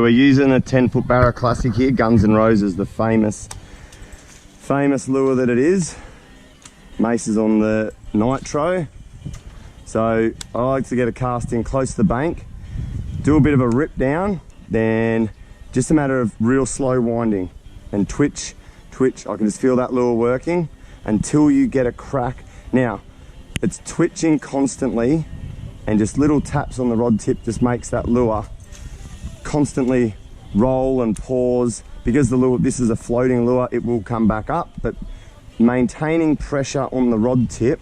We're using a 10-foot Barra Classic here, Guns N' Roses, the famous lure that it is. Mace is on the nitro. So I like to get a cast in close to the bank, do a bit of a rip down, then just a matter of real slow winding and twitch. I can just feel that lure working until you get a crack. Now, it's twitching constantly, and just little taps on the rod tip just makes that lure constantly roll and pause. Because the lure, this is a floating lure, it will come back up, but maintaining pressure on the rod tip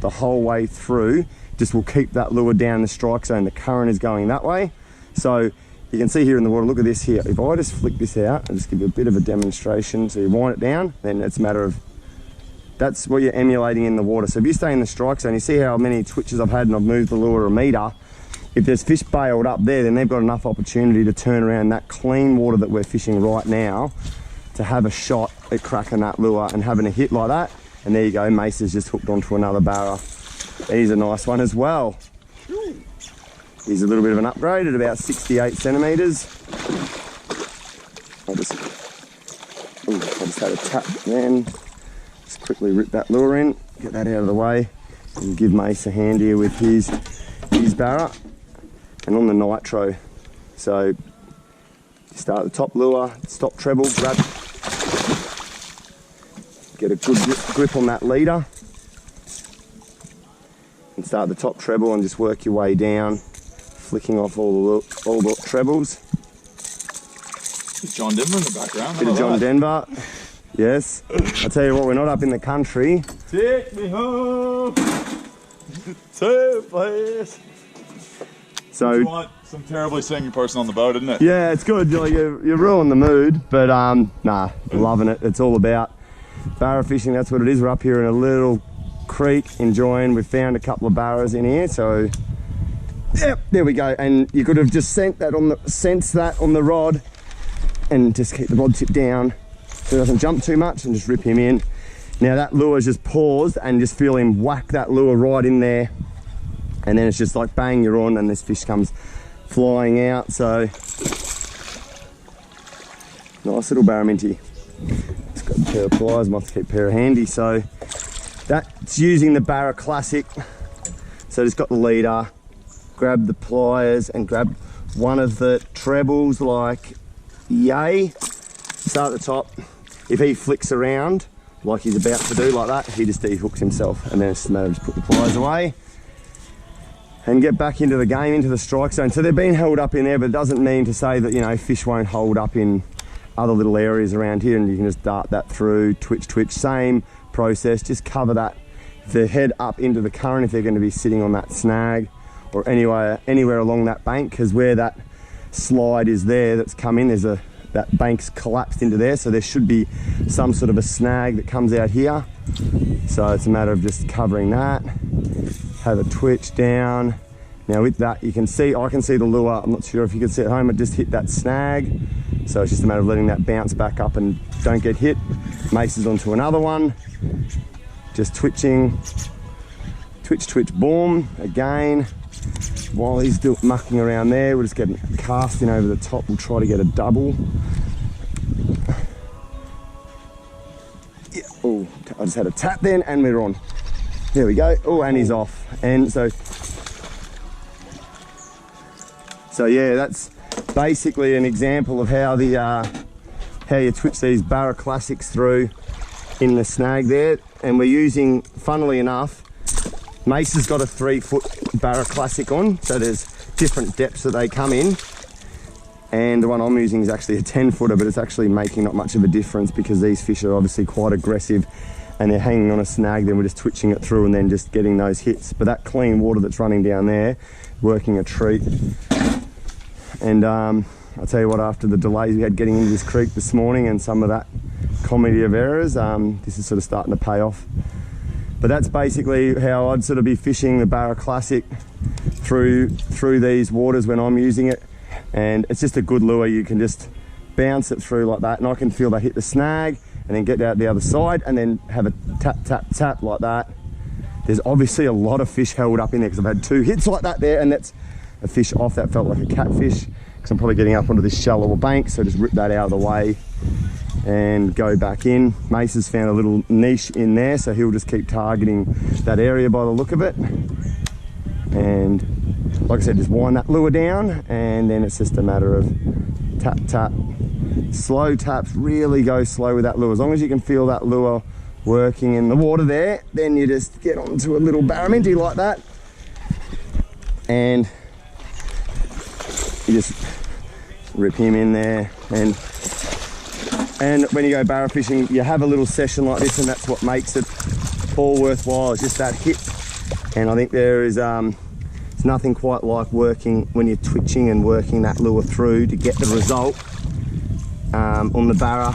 the whole way through just will keep that lure down the strike zone. The current is going that way. So you can see here in the water, look at this here. If I just flick this out and just give you a bit of a demonstration, so you wind it down, then it's a matter of, that's what you're emulating in the water. So if you stay in the strike zone, you see how many twitches I've had and I've moved the lure a metre. If there's fish bailed up there, then they've got enough opportunity to turn around that clean water that we're fishing right now to have a shot at cracking that lure and having a hit like that. And there you go, Mace has just hooked onto another barra. He's a nice one as well. He's a little bit of an upgrade at about 68 centimetres. I just had a tap then. Just quickly rip that lure in, get that out of the way, and give Mace a hand here with his barra. And on the nitro, so you start the top lure, stop treble, grab, get a good grip on that leader, and start the top treble and just work your way down, flicking off all the trebles. John Denver in the background. Bit of John Denver, yes. I tell you what, we're not up in the country. Take me home to a place. So you want some terribly singing person on the boat, isn't it? Yeah, it's good. You ruin the mood, but nah, loving it. It's all about barra fishing. That's what it is. We're up here in a little creek enjoying. We've found a couple of barras in here, so yep, there we go. And you could have just sensed that on the rod, and just keep the rod tip down so it doesn't jump too much, and just rip him in. Now that lure's just paused, and just feel him whack that lure right in there. And then it's just like bang, you're on, and this fish comes flying out. So nice little barramundi. It's got a pair of pliers, might have to keep a pair handy. So that's using the Barra Classic. So just got the leader, grab the pliers and grab one of the trebles like yay. Start at the top. If he flicks around like he's about to do like that, he just dehooks himself, and then it's just a matter of just put the pliers away and get back into the game, into the strike zone. So they're being held up in there, but it doesn't mean to say that, you know, fish won't hold up in other little areas around here, and you can just dart that through, twitch, same process, just cover that, the head up into the current if they're going to be sitting on that snag or anywhere along that bank, because where that slide is there that's come in, that bank's collapsed into there, so there should be some sort of a snag that comes out here. So it's a matter of just covering that, have a twitch down. Now with that, I can see the lure. I'm not sure if you can see at home, it just hit that snag. So it's just a matter of letting that bounce back up and don't get hit. Mace is onto another one. Just twitching, twitch, boom, again. While he's still mucking around there, we'll just get a cast in over the top. We'll try to get a double. Yeah. Oh, I just had a tap then, and we're on. There we go. Oh, and he's off. And so yeah, that's basically an example of how how you twitch these Barra Classics through in the snag there. And we're using, funnily enough, Mace has got a 3-foot Barra Classic on, so there's different depths that they come in. And the one I'm using is actually a 10-footer, but it's actually making not much of a difference because these fish are obviously quite aggressive and they're hanging on a snag. Then we're just twitching it through and then just getting those hits. But that clean water that's running down there, working a treat. And I'll tell you what, after the delays we had getting into this creek this morning and some of that comedy of errors, this is sort of starting to pay off. But that's basically how I'd sort of be fishing the Barra Classic through these waters when I'm using it. And it's just a good lure. You can just bounce it through like that, and I can feel they hit the snag and then get out the other side and then have a tap like that. There's obviously a lot of fish held up in there because I've had 2 hits like that there, and that's a fish off that felt like a catfish. because I'm probably getting up onto this shallower bank, so just rip that out of the way and go back in. Mace has found a little niche in there, so he'll just keep targeting that area by the look of it. And like I said, just wind that lure down, and then it's just a matter of tap, tap, slow taps. Really go slow with that lure. As long as you can feel that lure working in the water there, then you just get onto a little barramundi like that, and you just rip him in there. And when you go barra fishing, you have a little session like this, and that's what makes it all worthwhile, is just that hit. And I think there is it's nothing quite like working when you're twitching and working that lure through to get the result. On the barra,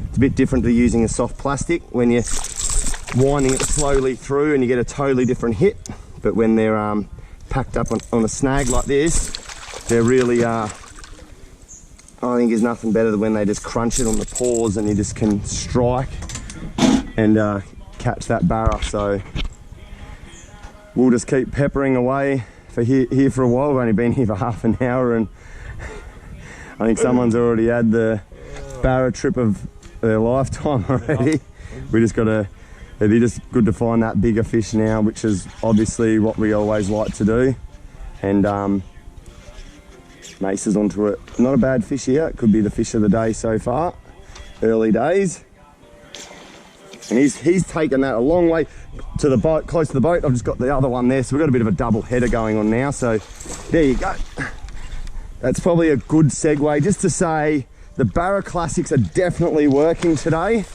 it's a bit different to using a soft plastic when you're winding it slowly through and you get a totally different hit. But when they're packed up on a snag like this, they're really I think there's nothing better than when they just crunch it on the paws and you just can strike and catch that barra. So we'll just keep peppering away for here for a while. We've only been here for half an hour, and I think someone's already had the barra trip of their lifetime already. We just gotta, it'd be just good to find that bigger fish now, which is obviously what we always like to do. And Mace is onto it. Not a bad fish here. It could be the fish of the day so far. Early days. And he's taken that a long way to the boat, close to the boat. I've just got the other one there, so we've got a bit of a double header going on now. So there you go. That's probably a good segue just to say the Barra Classics are definitely working today.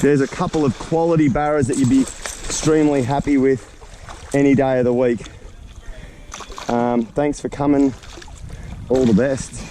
There's a couple of quality barras that you'd be extremely happy with any day of the week. Thanks for coming. All the best.